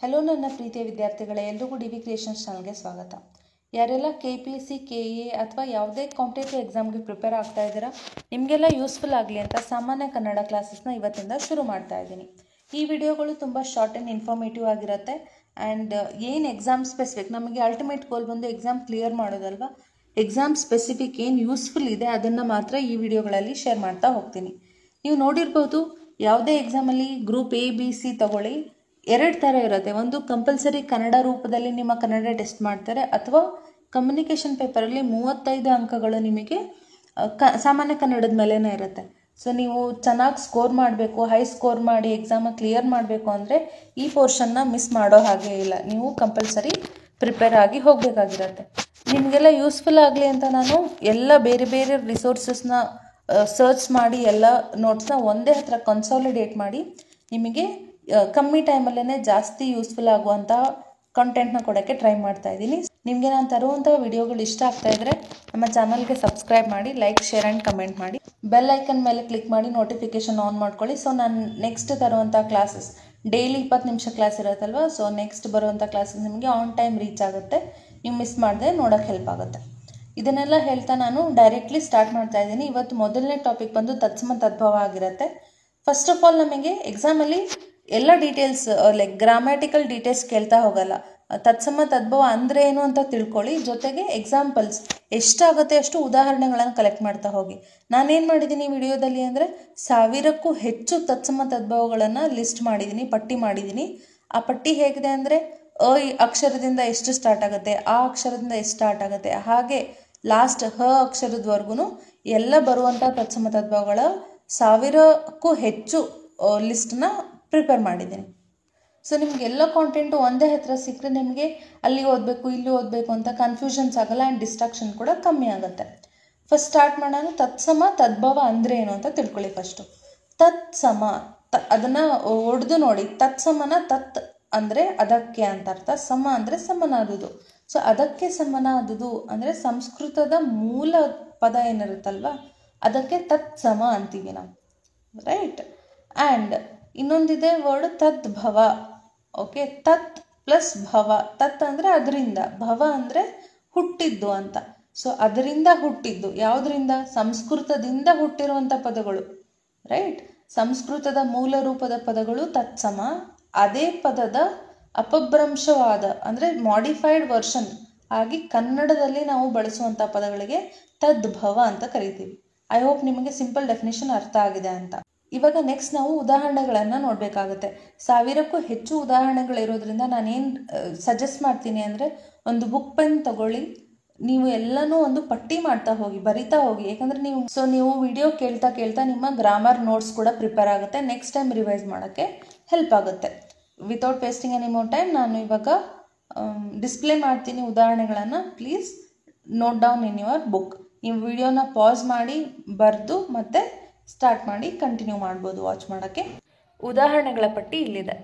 Hello ನನ್ನ ಪ್ರೀತಿಯ ವಿದ್ಯಾರ್ಥಿಗಳೇ, ಎಲ್ರಿಗೂ ಡಿ ವಿ ಕ್ರಿಯೇಷನ್ಸ್ ಚಾನಲ್ಗೆ ಸ್ವಾಗತ. ಯಾರೆಲ್ಲ KPSC KA ಅಥವಾ ಯಾವುದೇ ಕಾಂಪಿಟೇಟಿವ್ ಎಕ್ಸಾಮ್ಗೆ ಪ್ರಿಪೇರ್ ಆಗ್ತಾ ಇದ್ದೀರಾ, ನಿಮಗೆಲ್ಲ ಯೂಸ್ಫುಲ್ ಆಗಲಿ ಅಂತ ಸಾಮಾನ್ಯ ಕನ್ನಡ ಕ್ಲಾಸಸ್ನ ಇವತ್ತಿಂದ ಶುರು ಮಾಡ್ತಾ ಇದ್ದೀನಿ. ಈ ವಿಡಿಯೋಗಳು ತುಂಬ ಶಾರ್ಟ್ ಆ್ಯಂಡ್ ಇನ್ಫಾರ್ಮೇಟಿವ್ ಆಗಿರುತ್ತೆ. ಆ್ಯಂಡ್ ಏನು ಎಕ್ಸಾಮ್ ಸ್ಪೆಸಿಫಿಕ್, ನಮಗೆ ಅಲ್ಟಿಮೇಟ್ ಗೋಲ್ ಬಂದು ಎಕ್ಸಾಮ್ ಕ್ಲಿಯರ್ ಮಾಡೋದಲ್ವಾ, ಎಕ್ಸಾಮ್ ಸ್ಪೆಸಿಫಿಕ್ ಏನು ಯೂಸ್ಫುಲ್ ಇದೆ ಅದನ್ನು ಮಾತ್ರ ಈ ವಿಡಿಯೋಗಳಲ್ಲಿ ಶೇರ್ ಮಾಡ್ತಾ ಹೋಗ್ತೀನಿ. ನೀವು ನೋಡಿರ್ಬೋದು, ಯಾವುದೇ ಎಕ್ಸಾಮಲ್ಲಿ ಗ್ರೂಪ್ A B C ತಗೊಳ್ಳಿ, ಎರಡು ಥರ ಇರುತ್ತೆ. ಒಂದು ಕಂಪಲ್ಸರಿ ಕನ್ನಡ ರೂಪದಲ್ಲಿ ನಿಮ್ಮ ಕನ್ನಡ ಟೆಸ್ಟ್ ಮಾಡ್ತಾರೆ, ಅಥವಾ ಕಮ್ಯುನಿಕೇಷನ್ ಪೇಪರಲ್ಲಿ 35 ಅಂಕಗಳು ನಿಮಗೆ ಸಾಮಾನ್ಯ ಕನ್ನಡದ ಮೇಲೇ ಇರುತ್ತೆ. ಸೊ ನೀವು ಚೆನ್ನಾಗಿ ಸ್ಕೋರ್ ಮಾಡಬೇಕು, ಹೈ ಸ್ಕೋರ್ ಮಾಡಿ ಎಕ್ಸಾಮ ಕ್ಲಿಯರ್ ಮಾಡಬೇಕು ಅಂದರೆ ಈ ಪೋರ್ಷನ್ನ ಮಿಸ್ ಮಾಡೋ ಹಾಗೆ ಇಲ್ಲ. ನೀವು ಕಂಪಲ್ಸರಿ ಪ್ರಿಪೇರ್ ಆಗಿ ಹೋಗಬೇಕಾಗಿರುತ್ತೆ. ನಿಮಗೆಲ್ಲ ಯೂಸ್ಫುಲ್ ಆಗಲಿ ಅಂತ ನಾನು ಎಲ್ಲ ಬೇರೆ ಬೇರೆ ರಿಸೋರ್ಸಸ್ನ ಸರ್ಚ್ ಮಾಡಿ ಎಲ್ಲ ನೋಟ್ಸ್ನ ಒಂದೇ ಹತ್ರ ಕನ್ಸಾಲಿಡೇಟ್ ಮಾಡಿ ನಿಮಗೆ ಕಮ್ಮಿ ಟೈಮಲ್ಲೇ ಜಾಸ್ತಿ ಯೂಸ್ಫುಲ್ ಆಗುವಂಥ ಕಂಟೆಂಟ್ನ ಕೊಡೋಕ್ಕೆ ಟ್ರೈ ಮಾಡ್ತಾ ಇದ್ದೀನಿ. ನಿಮಗೆ ನಾನು ತರುವಂಥ ವಿಡಿಯೋಗಳು ಇಷ್ಟ ಆಗ್ತಾ ಇದ್ದರೆ ನಮ್ಮ ಚಾನಲ್ಗೆ ಸಬ್ಸ್ಕ್ರೈಬ್ ಮಾಡಿ, ಲೈಕ್, ಶೇರ್ ಆ್ಯಂಡ್ ಕಮೆಂಟ್ ಮಾಡಿ, ಬೆಲ್ ಐಕನ್ ಮೇಲೆ ಕ್ಲಿಕ್ ಮಾಡಿ ನೋಟಿಫಿಕೇಷನ್ ಆನ್ ಮಾಡ್ಕೊಳ್ಳಿ. ಸೊ ನಾನು ನೆಕ್ಸ್ಟ್ ತರುವಂಥ ಕ್ಲಾಸಸ್ ಡೈಲಿ 20 ನಿಮಿಷ ಕ್ಲಾಸ್ ಇರುತ್ತಲ್ವ, ಸೊ ನೆಕ್ಸ್ಟ್ ಬರುವಂಥ ಕ್ಲಾಸಸ್ ನಿಮಗೆ ಆನ್ ಟೈಮ್ ರೀಚ್ ಆಗುತ್ತೆ, ನೀವು ಮಿಸ್ ಮಾಡದೆ ನೋಡೋಕ್ಕೆ ಹೆಲ್ಪ್ ಆಗುತ್ತೆ. ಇದನ್ನೆಲ್ಲ ಹೇಳ್ತಾ ನಾನು ಡೈರೆಕ್ಟ್ಲಿ ಸ್ಟಾರ್ಟ್ ಮಾಡ್ತಾ ಇದ್ದೀನಿ. ಇವತ್ತು ಮೊದಲನೇ ಟಾಪಿಕ್ ಬಂದು ತತ್ಸಮ ತದ್ಭವ ಆಗಿರುತ್ತೆ. ಫಸ್ಟ್ ಆಫ್ ಆಲ್ ನಮಗೆ ಎಕ್ಸಾಮಲ್ಲಿ ಎಲ್ಲ ಡೀಟೇಲ್ಸ್ ಲೈಕ್ ಗ್ರಾಮ್ಯಾಟಿಕಲ್ ಡೀಟೇಲ್ಸ್ ಕೇಳ್ತಾ ಹೋಗಲ್ಲ. ತತ್ಸಮ ತದ್ಭವ ಅಂದರೆ ಏನು ಅಂತ ತಿಳ್ಕೊಳ್ಳಿ, ಜೊತೆಗೆ ಎಕ್ಸಾಂಪಲ್ಸ್ ಎಷ್ಟಾಗುತ್ತೆ ಅಷ್ಟು ಉದಾಹರಣೆಗಳನ್ನು ಕಲೆಕ್ಟ್ ಮಾಡ್ತಾ ಹೋಗಿ. ನಾನೇನು ಮಾಡಿದ್ದೀನಿ ವಿಡಿಯೋದಲ್ಲಿ ಅಂದರೆ 1000ಕ್ಕೂ ಹೆಚ್ಚು ತತ್ಸಮ ತದ್ಭವಗಳನ್ನು ಲಿಸ್ಟ್ ಮಾಡಿದ್ದೀನಿ, ಪಟ್ಟಿ ಮಾಡಿದ್ದೀನಿ. ಆ ಪಟ್ಟಿ ಹೇಗಿದೆ ಅಂದರೆ ಅಕ್ಷರದಿಂದ ಎಷ್ಟು ಸ್ಟಾರ್ಟ್ ಆಗುತ್ತೆ, ಆ ಅಕ್ಷರದಿಂದ ಎಷ್ಟು ಸ್ಟಾರ್ಟ್ ಆಗುತ್ತೆ, ಹಾಗೆ ಲಾಸ್ಟ್ ಅಕ್ಷರದವರೆಗೂ ಎಲ್ಲ ಬರುವಂಥ ತತ್ಸಮ ತದ್ಭವಗಳ 1000ಕ್ಕೂ ಹೆಚ್ಚು ಲಿಸ್ಟನ್ನ ಪ್ರಿಪೇರ್ ಮಾಡಿದ್ದೀನಿ. ಸೊ ನಿಮಗೆಲ್ಲ ಕಾಂಟೆಂಟು ಒಂದೇ ಹತ್ರ ಸಿಕ್ಕರೆ ನಿಮಗೆ ಅಲ್ಲಿ ಓದಬೇಕು ಇಲ್ಲಿ ಓದಬೇಕು ಅಂತ ಕನ್ಫ್ಯೂಷನ್ಸ್ ಆಗಲ್ಲ, ಆ್ಯಂಡ್ ಡಿಸ್ಟ್ರಾಕ್ಷನ್ ಕೂಡ ಕಮ್ಮಿ ಆಗುತ್ತೆ. ಫಸ್ಟ್ ಸ್ಟಾರ್ಟ್ ಮಾಡೋಣ. ತತ್ಸಮ ತದ್ಭವ ಅಂದರೆ ಏನು ಅಂತ ತಿಳ್ಕೊಳ್ಳಿ. ಫಸ್ಟು ತತ್ಸಮ ಅದನ್ನು ಒಡೆದು ನೋಡಿ. ತತ್ಸಮನ ತತ್ ಅಂದರೆ ಅದಕ್ಕೆ ಅಂತ ಅರ್ಥ, ಸಮ ಅಂದರೆ ಸಮನಾದುದು. ಸೊ ಅದಕ್ಕೆ ಸಮನಾದುದು ಅಂದರೆ ಸಂಸ್ಕೃತದ ಮೂಲ ಪದ ಏನಿರುತ್ತಲ್ವ ಅದಕ್ಕೆ ತತ್ಸಮ ಅಂತೀವಿ ನಾವು, ರೈಟ್. ಆ್ಯಂಡ್ ಇನ್ನೊಂದಿದೆ ವರ್ಡ್ ತದ್ಭವ. ಓಕೆ, ತತ್ ಪ್ಲಸ್ ಭವ. ತತ್ ಅಂದರೆ ಅದರಿಂದ, ಭವ ಅಂದರೆ ಹುಟ್ಟಿದ್ದು ಅಂತ. ಸೊ ಅದರಿಂದ ಹುಟ್ಟಿದ್ದು, ಯಾವುದರಿಂದ? ಸಂಸ್ಕೃತದಿಂದ ಹುಟ್ಟಿರುವಂಥ ಪದಗಳು, ರೈಟ್. ಸಂಸ್ಕೃತದ ಮೂಲ ರೂಪದ ಪದಗಳು ತತ್ಸಮ. ಅದೇ ಪದದ ಅಪಭ್ರಂಶವಾದ ಅಂದರೆ ಮಾಡಿಫೈಡ್ ವರ್ಷನ್ ಆಗಿ ಕನ್ನಡದಲ್ಲಿ ನಾವು ಬಳಸುವಂಥ ಪದಗಳಿಗೆ ತದ್ಭವ ಅಂತ ಕರಿತೀವಿ. ಐ ಹೋಪ್ ನಿಮಗೆ ಸಿಂಪಲ್ ಡೆಫಿನೇಷನ್ ಅರ್ಥ ಆಗಿದೆ ಅಂತ. ಇವಾಗ ನೆಕ್ಸ್ಟ್ ನಾವು ಉದಾಹರಣೆಗಳನ್ನು ನೋಡಬೇಕಾಗುತ್ತೆ. 1000ಕ್ಕೂ ಹೆಚ್ಚು ಉದಾಹರಣೆಗಳಿರೋದ್ರಿಂದ ನಾನೇನು ಸಜೆಸ್ಟ್ ಮಾಡ್ತೀನಿ ಅಂದರೆ, ಒಂದು ಬುಕ್ ಪೆನ್ ತಗೊಳ್ಳಿ, ನೀವು ಎಲ್ಲನೂ ಒಂದು ಪಟ್ಟಿ ಮಾಡ್ತಾ ಹೋಗಿ, ಬರಿತಾ ಹೋಗಿ. ಯಾಕಂದರೆ ನೀವು ವಿಡಿಯೋ ಕೇಳ್ತಾ ಕೇಳ್ತಾ ನಿಮ್ಮ ಗ್ರಾಮರ್ ನೋಟ್ಸ್ ಕೂಡ ಪ್ರಿಪೇರ್ ಆಗುತ್ತೆ, ನೆಕ್ಸ್ಟ್ ಟೈಮ್ ರಿವೈಸ್ ಮಾಡೋಕ್ಕೆ ಹೆಲ್ಪ್ ಆಗುತ್ತೆ. Without wasting any more time ನಾನು ಇವಾಗ ಡಿಸ್ಪ್ಲೇ ಮಾಡ್ತೀನಿ ಉದಾಹರಣೆಗಳನ್ನು. Please note down in your book. ನೀವು ವಿಡಿಯೋನ ಪಾಸ್ ಮಾಡಿ ಬರೆದು ಮತ್ತೆ ಸ್ಟಾರ್ಟ್ ಮಾಡಿ ಕಂಟಿನ್ಯೂ ಮಾಡ್ಬೋದು ವಾಚ್ ಮಾಡೋಕ್ಕೆ. ಉದಾಹರಣೆಗಳ ಪಟ್ಟಿ ಇಲ್ಲಿದೆ.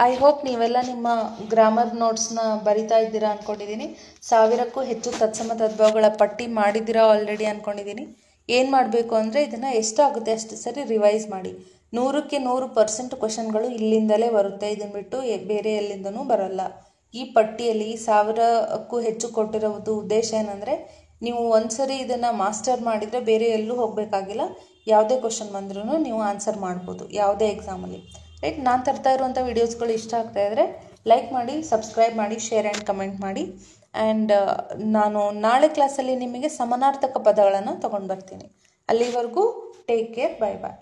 ಐ ಹೋಪ್ ನೀವೆಲ್ಲ ನಿಮ್ಮ ಗ್ರಾಮರ್ ನೋಟ್ಸ್ನ ಬರಿತಾ ಇದ್ದೀರಾ ಅಂದ್ಕೊಂಡಿದ್ದೀನಿ. 1000ಕ್ಕೂ ಹೆಚ್ಚು ತತ್ಸಮ ತದ್ಭವಗಳ ಪಟ್ಟಿ ಮಾಡಿದ್ದೀರಾ ಆಲ್ರೆಡಿ ಅಂದ್ಕೊಂಡಿದ್ದೀನಿ. ಏನು ಮಾಡಬೇಕು ಅಂದರೆ ಇದನ್ನು ಎಷ್ಟಾಗುತ್ತೆ ಅಷ್ಟು ಸರಿ ರಿವೈಸ್ ಮಾಡಿ. 100ಕ್ಕೆ 100% ಕ್ವಶನ್ಗಳು ಇಲ್ಲಿಂದಲೇ ಬರುತ್ತೆ. ಇದನ್ನು ಬಿಟ್ಟು ಬೇರೆ ಎಲ್ಲಿಂದನೂ ಬರಲ್ಲ. ಈ ಪಟ್ಟಿಯಲ್ಲಿ 1000ಕ್ಕೂ ಹೆಚ್ಚು ಕೊಟ್ಟಿರೋದು ಉದ್ದೇಶ ಏನಂದರೆ ನೀವು ಒಂದ್ಸರಿ ಇದನ್ನು ಮಾಸ್ಟರ್ ಮಾಡಿದರೆ ಬೇರೆ ಎಲ್ಲೂ ಹೋಗಬೇಕಾಗಿಲ್ಲ. ಯಾವುದೇ ಕ್ವಶನ್ ಬಂದ್ರೂ ನೀವು ಆನ್ಸರ್ ಮಾಡ್ಬೋದು ಯಾವುದೇ ಎಕ್ಸಾಮಲ್ಲಿ. ರೈಟ್, ನಾನು ತರ್ತಾ ಇರುವಂಥ ವೀಡಿಯೋಸ್ಗಳು ಇಷ್ಟ ಆಗ್ತಾ ಇದ್ದರೆ ಲೈಕ್ ಮಾಡಿ, ಸಬ್ಸ್ಕ್ರೈಬ್ ಮಾಡಿ, ಶೇರ್ ಆ್ಯಂಡ್ ಕಮೆಂಟ್ ಮಾಡಿ. ಆ್ಯಂಡ್ ನಾನು ನಾಳೆ ಕ್ಲಾಸಲ್ಲಿ ನಿಮಗೆ ಸಮಾನಾರ್ಥಕ ಪದಗಳನ್ನು ತೊಗೊಂಡು ಬರ್ತೀನಿ. ಅಲ್ಲಿವರೆಗೂ ಟೇಕ್ ಕೇರ್, ಬೈ ಬಾಯ್.